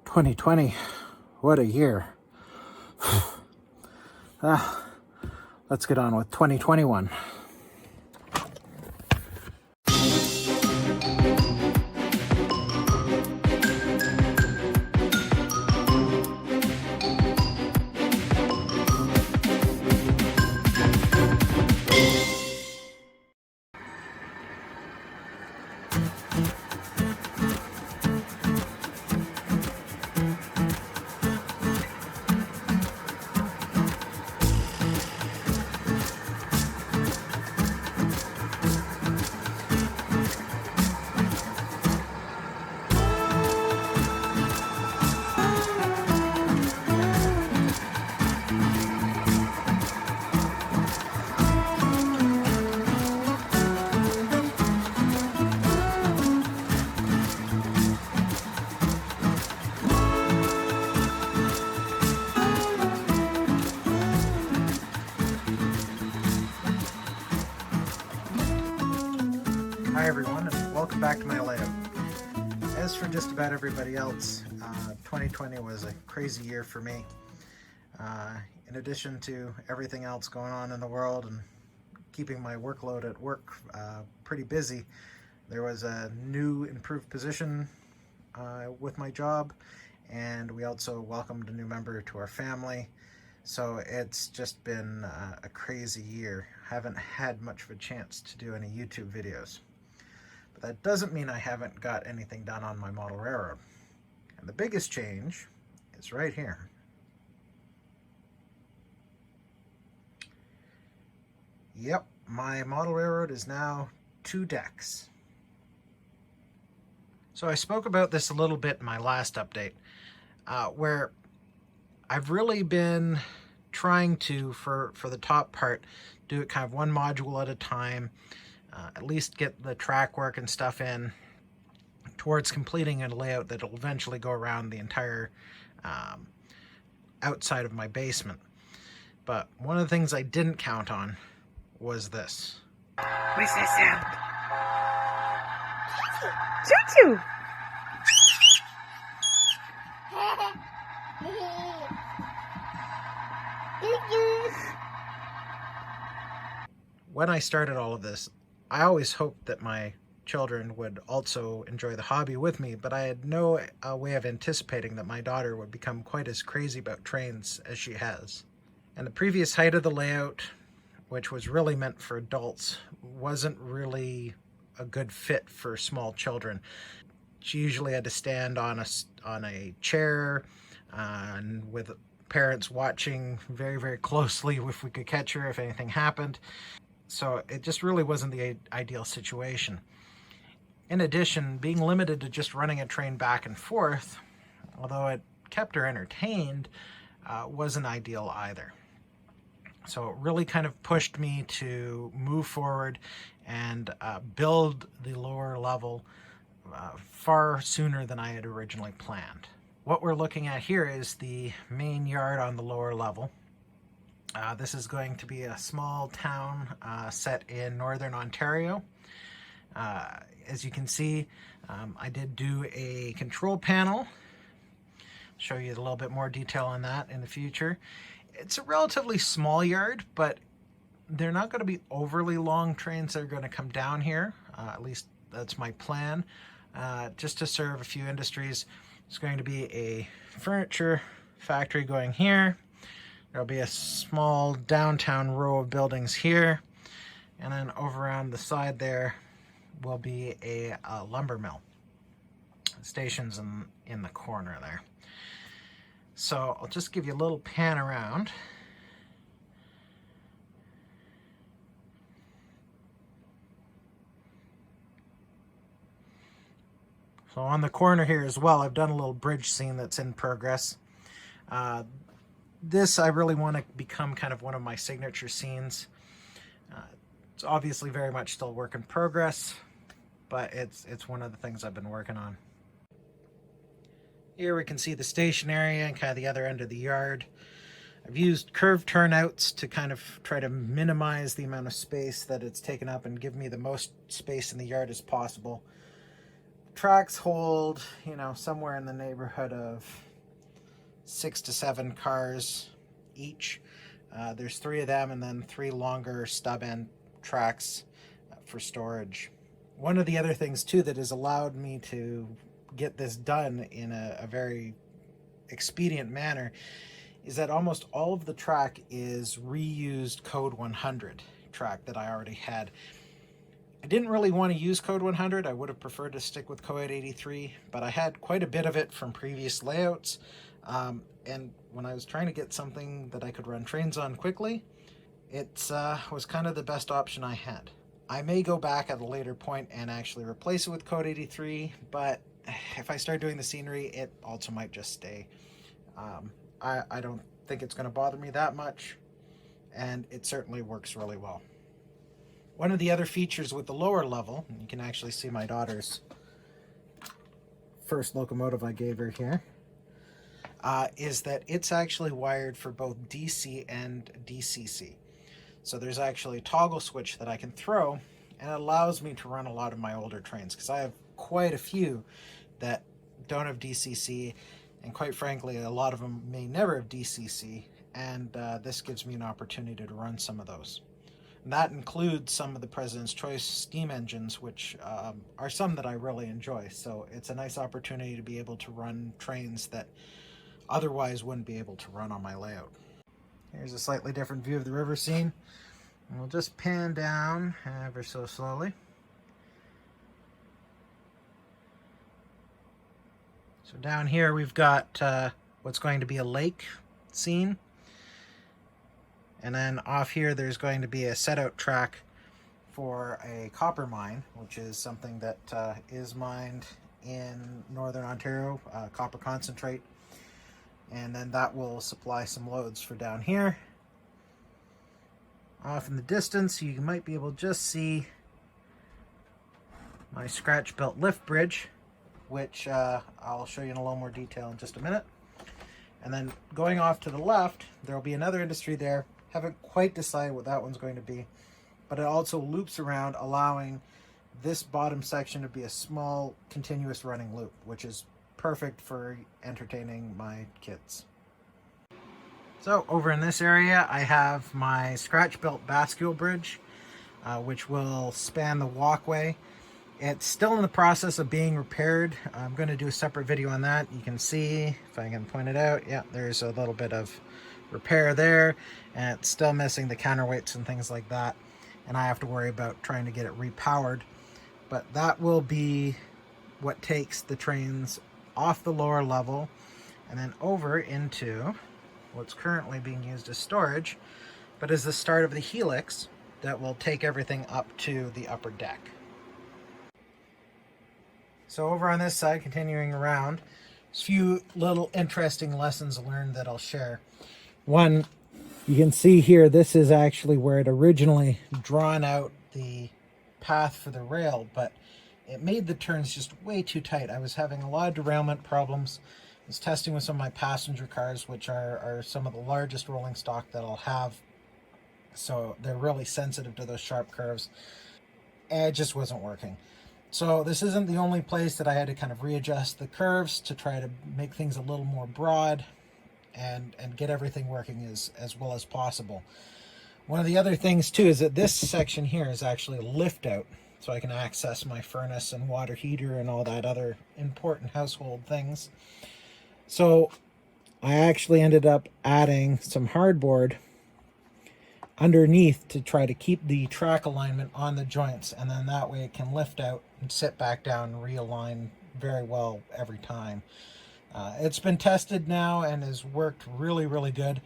2020, what a year. Let's get on with 2021. Hi everyone, and welcome back to my layout. As for just about everybody else, 2020 was a crazy year for me. In addition to everything else going on in the world and keeping my workload at work pretty busy, there was a new improved position with my job, and we also welcomed a new member to our family. So it's just been a crazy year. Haven't had much of a chance to do any YouTube videos. But that doesn't mean I haven't got anything done on my model railroad. And the biggest change is right here. Yep, my model railroad is now 2 decks. So I spoke about this a little bit in my last update, where I've really been trying to, for the top part, do it kind of one module at a time, at least get the track work and stuff in towards completing a layout that'll eventually go around the entire outside of my basement. But one of the things I didn't count on was this. What's that sound? Choo-choo! When I started all of this, I always hoped that my children would also enjoy the hobby with me, but I had no way of anticipating that my daughter would become quite as crazy about trains as she has. And the previous height of the layout, which was really meant for adults, wasn't really a good fit for small children. She usually had to stand on a chair, and with parents watching very, very closely if we could catch her if anything happened. So it just really wasn't the ideal situation. In addition, being limited to just running a train back and forth, although it kept her entertained, wasn't ideal either. So it really kind of pushed me to move forward and build the lower level far sooner than I had originally planned. What we're looking at here is the main yard on the lower level. This is going to be a small town set in northern Ontario. As you can see, I did do a control panel. Show you a little bit more detail on that in the future. It's a relatively small yard, but they're not going to be overly long trains that are going to come down here. At least that's my plan. Just to serve a few industries. It's going to be a furniture factory going here. There'll be a small downtown row of buildings here, and then over around the side there will be a lumber mill. Station's in the corner there. So I'll just give you a little pan around. So on the corner here as well, I've done a little bridge scene that's in progress. This I really want to become kind of one of my signature scenes. It's obviously very much still work in progress, but it's one of the things I've been working on. Here we can see the station area and kind of the other end of the yard. I've used curved turnouts to kind of try to minimize the amount of space that it's taken up and give me the most space in the yard as possible. tracks hold, you know, somewhere in the neighborhood of 6 to 7 cars each. There's 3 of them and then 3 longer stub end tracks for storage. One of the other things too that has allowed me to get this done in a very expedient manner is that almost all of the track is reused Code 100 track that I already had. I didn't really want to use Code 100. I would have preferred to stick with Code 83, but I had quite a bit of it from previous layouts. And when I was trying to get something that I could run trains on quickly, it was kind of the best option I had. I may go back at a later point and actually replace it with Code 83, but if I start doing the scenery, it also might just stay. I don't think it's going to bother me that much, and it certainly works really well. One of the other features with the lower level, and you can actually see my daughter's first locomotive I gave her here, is that it's actually wired for both DC and DCC. So there's actually a toggle switch that I can throw, and it allows me to run a lot of my older trains, because I have quite a few that don't have DCC, and quite frankly, a lot of them may never have DCC, and this gives me an opportunity to run some of those. And that includes some of the President's Choice steam engines, which are some that I really enjoy. So it's a nice opportunity to be able to run trains that otherwise wouldn't be able to run on my layout. Here's a slightly different view of the river scene. And we'll just pan down ever so slowly. So down here we've got what's going to be a lake scene. And then off here there's going to be a set-out track for a copper mine, which is something that is mined in Northern Ontario, copper concentrate. And then that will supply some loads for down here. Off in the distance, you might be able to just see my scratch-built lift bridge, which I'll show you in a little more detail in just a minute. And then going off to the left, there will be another industry there. Haven't quite decided what that one's going to be, but it also loops around, allowing this bottom section to be a small continuous running loop, which is perfect for entertaining my kids. So over in this area, I have my scratch-built bascule bridge, which will span the walkway. It's still in the process of being repaired. I'm going to do a separate video on that. You can see, if I can point it out, yeah, there's a little bit of repair there, and it's still missing the counterweights and things like that, and I have to worry about trying to get it repowered. But that will be what takes the trains off the lower level and then over into what's currently being used as storage, but is the start of the helix that will take everything up to the upper deck. So over on this side, continuing around, there's a few little interesting lessons learned that I'll share. One, you can see here, this is actually where it originally drawn out the path for the rail, but it made the turns just way too tight. I was having a lot of derailment problems. I was testing with some of my passenger cars, which are some of the largest rolling stock that I'll have. So they're really sensitive to those sharp curves. And it just wasn't working. So this isn't the only place that I had to kind of readjust the curves to try to make things a little more broad and get everything working as well as possible. One of the other things too is that this section here is actually a lift out, so I can access my furnace and water heater and all that other important household things. So I actually ended up adding some hardboard underneath to try to keep the track alignment on the joints, and then that way it can lift out and sit back down and realign very well every time. It's been tested now and has worked really, really good.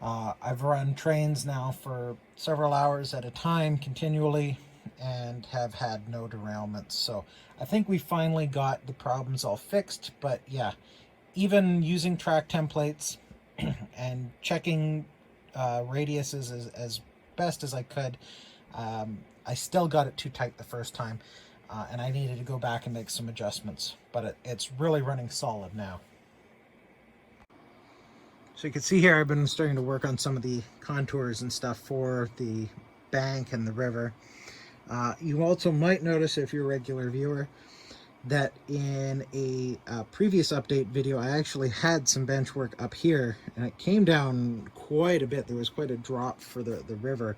I've run trains now for several hours at a time continually and have had no derailments. So I think we finally got the problems all fixed. But yeah, even using track templates and checking radiuses as best as I could, I still got it too tight the first time. And I needed to go back and make some adjustments, but it's really running solid now. So you can see here I've been starting to work on some of the contours and stuff for the bank and the river. You also might notice, if you're a regular viewer, that in a previous update video, I actually had some bench work up here, and it came down quite a bit. There was quite a drop for the river.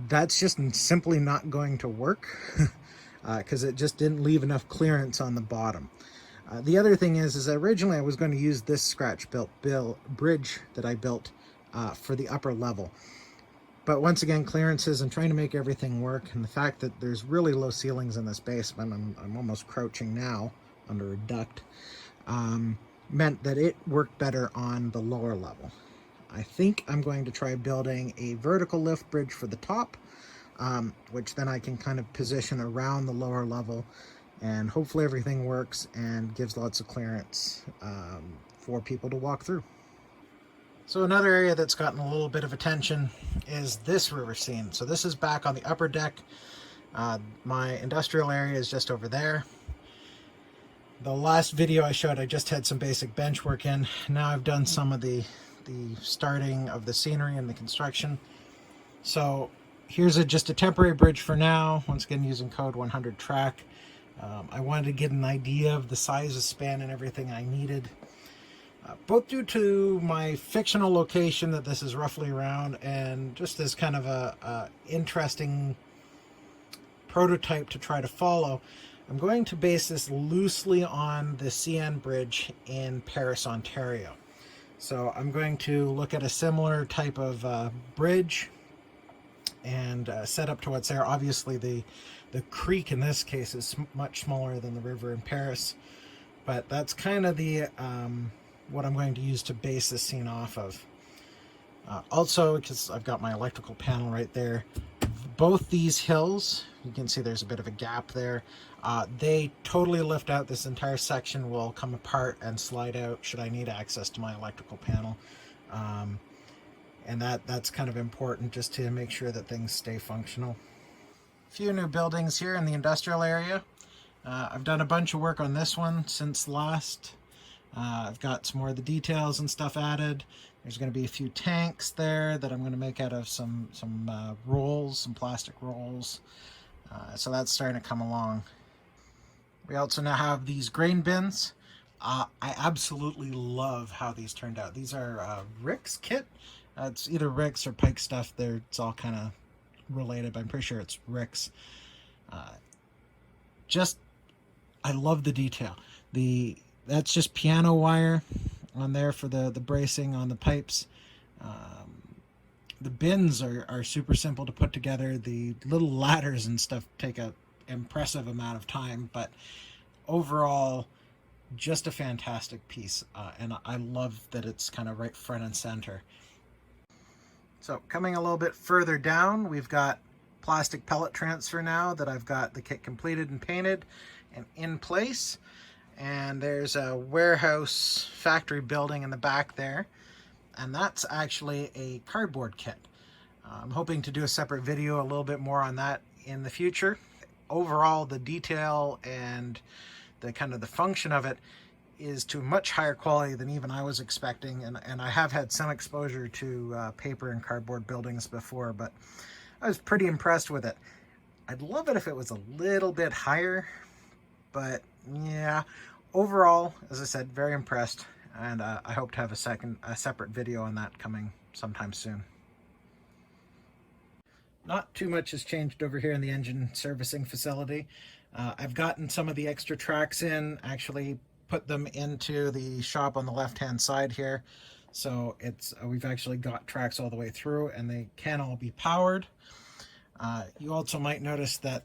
That's just simply not going to work because it just didn't leave enough clearance on the bottom. The other thing is originally I was going to use this scratch-built bridge that I built for the upper level. But once again, clearances and trying to make everything work, and the fact that there's really low ceilings in this basement, I'm almost crouching now under a duct, meant that it worked better on the lower level. I think I'm going to try building a vertical lift bridge for the top, which then I can kind of position around the lower level, and hopefully everything works and gives lots of clearance for people to walk through. So another area that's gotten a little bit of attention is this river scene. So this is back on the upper deck. My industrial area is just over there. The last video I showed, I just had some basic bench work in. Now I've done some of the starting of the scenery and the construction. So here's just a temporary bridge for now, once again using code 100 track. I wanted to get an idea of the size of span and everything I needed. Both due to my fictional location that this is roughly around, and just as kind of a interesting prototype to try to follow, I'm going to base this loosely on the CN Bridge in Paris, Ontario. So I'm going to look at a similar type of bridge and set up to what's there. Obviously the creek in this case is much smaller than the river in Paris, but that's kind of the what I'm going to use to base this scene off of. Also, because I've got my electrical panel right there, both these hills, you can see there's a bit of a gap there, they totally lift out. This entire section will come apart and slide out should I need access to my electrical panel. And that's kind of important just to make sure that things stay functional. A few new buildings here in the industrial area. I've done a bunch of work on this one since last. I've got some more of the details and stuff added. There's going to be a few tanks there that I'm going to make out of some rolls, some plastic rolls. So that's starting to come along. We also now have these grain bins. I absolutely love how these turned out. These are Rick's kit. It's either Rick's or Pike stuff. It's all kind of related, but I'm pretty sure it's Rick's. I love the detail. That's just piano wire on there for the bracing on the pipes. The bins are super simple to put together. The little ladders and stuff take an impressive amount of time, but overall, just a fantastic piece. And I love that it's kind of right front and center. So coming a little bit further down, we've got plastic pellet transfer now that I've got the kit completed and painted and in place. And there's a warehouse factory building in the back there, and that's actually a cardboard kit. I'm hoping to do a separate video a little bit more on that in the future. Overall, the detail and the kind of the function of it is to much higher quality than even I was expecting, and I have had some exposure to paper and cardboard buildings before, but I was pretty impressed with it. I'd love it if it was a little bit higher, but yeah, overall, as I said, very impressed, and I hope to have a separate video on that coming sometime soon. Not too much has changed over here in the engine servicing facility. I've gotten some of the extra tracks in, actually put them into the shop on the left-hand side here. So we've actually got tracks all the way through, and they can all be powered. You also might notice that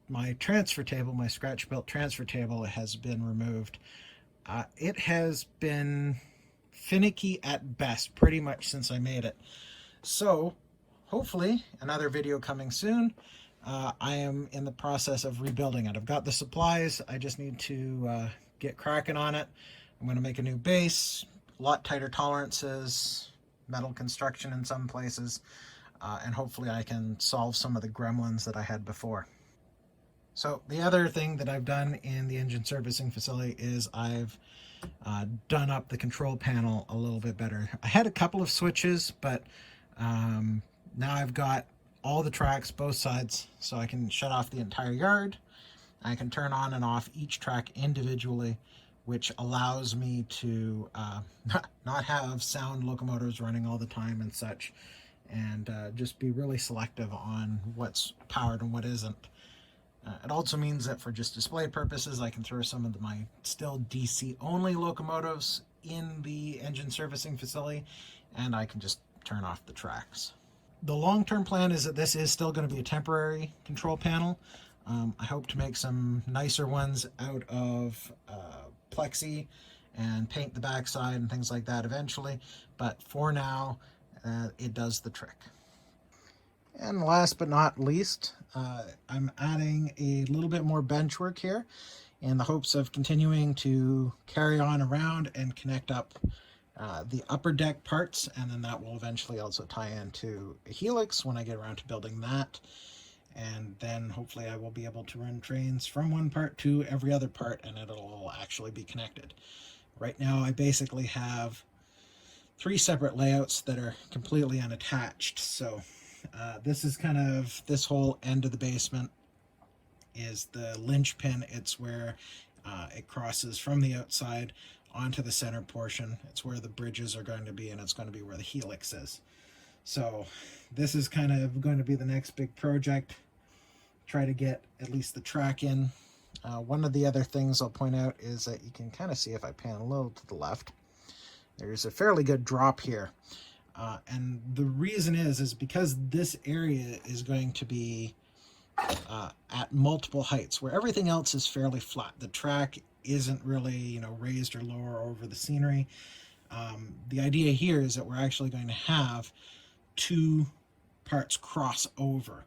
my transfer table, my scratch-built transfer table, has been removed. It has been finicky at best pretty much since I made it. So hopefully another video coming soon. I am in the process of rebuilding it. I've got the supplies. I just need to get cracking on it. I'm going to make a new base, a lot tighter tolerances, metal construction in some places, and hopefully I can solve some of the gremlins that I had before. So the other thing that I've done in the engine servicing facility is I've done up the control panel a little bit better. I had a couple of switches, but now I've got all the tracks, both sides, so I can shut off the entire yard. I can turn on and off each track individually, which allows me to not have sound locomotives running all the time and such, and just be really selective on what's powered and what isn't. It also means that for just display purposes, I can throw some of my still DC only locomotives in the engine servicing facility, and I can just turn off the tracks. The long-term plan is that this is still going to be a temporary control panel. I hope to make some nicer ones out of plexi and paint the backside and things like that eventually, but for now it does the trick. And last but not least, I'm adding a little bit more bench work here in the hopes of continuing to carry on around and connect up the upper deck parts, and then that will eventually also tie into a helix when I get around to building that. And then hopefully I will be able to run trains from one part to every other part, and it'll all actually be connected. Right now I basically have 3 separate layouts that are completely unattached. So this is kind of, this whole end of the basement is the linchpin. It's where it crosses from the outside onto the center portion. It's where the bridges are going to be, and it's going to be where the helix is. So this is kind of going to be the next big project. Try to get at least the track in. One of the other things I'll point out is that you can kind of see, if I pan a little to the left, there's a fairly good drop here. And the reason is because this area is going to be at multiple heights, where everything else is fairly flat. The track isn't really, raised or lower over the scenery. The idea here is that we're actually going to have 2 parts cross over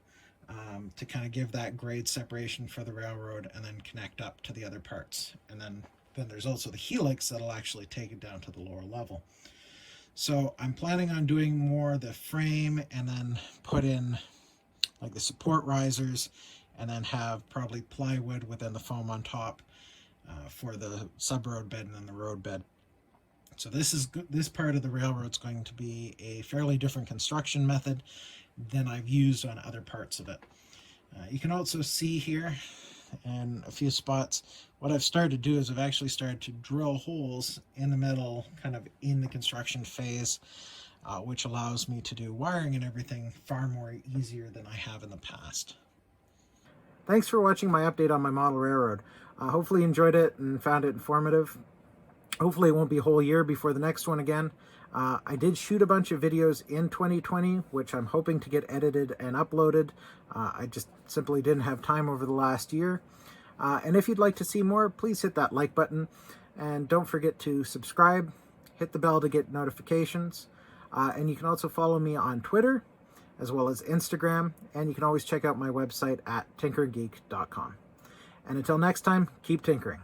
to kind of give that grade separation for the railroad, and then connect up to the other parts. And then there's also the helix that'll actually take it down to the lower level. So I'm planning on doing more the frame, and then put in like the support risers, and then have probably plywood within the foam on top for the sub-road bed and then the road bed. So this part of the railroad's going to be a fairly different construction method than I've used on other parts of it. You can also see here in a few spots, what I've started to do is I've actually started to drill holes in the metal, kind of in the construction phase, which allows me to do wiring and everything far more easier than I have in the past. Thanks for watching my update on my model railroad. Hopefully you enjoyed it and found it informative. Hopefully it won't be a whole year before the next one again. I did shoot a bunch of videos in 2020, which I'm hoping to get edited and uploaded. I just simply didn't have time over the last year. And if you'd like to see more, please hit that like button. And don't forget to subscribe, hit the bell to get notifications. And you can also follow me on Twitter, as well as Instagram. And you can always check out my website at tinkergeek.com. And until next time, keep tinkering.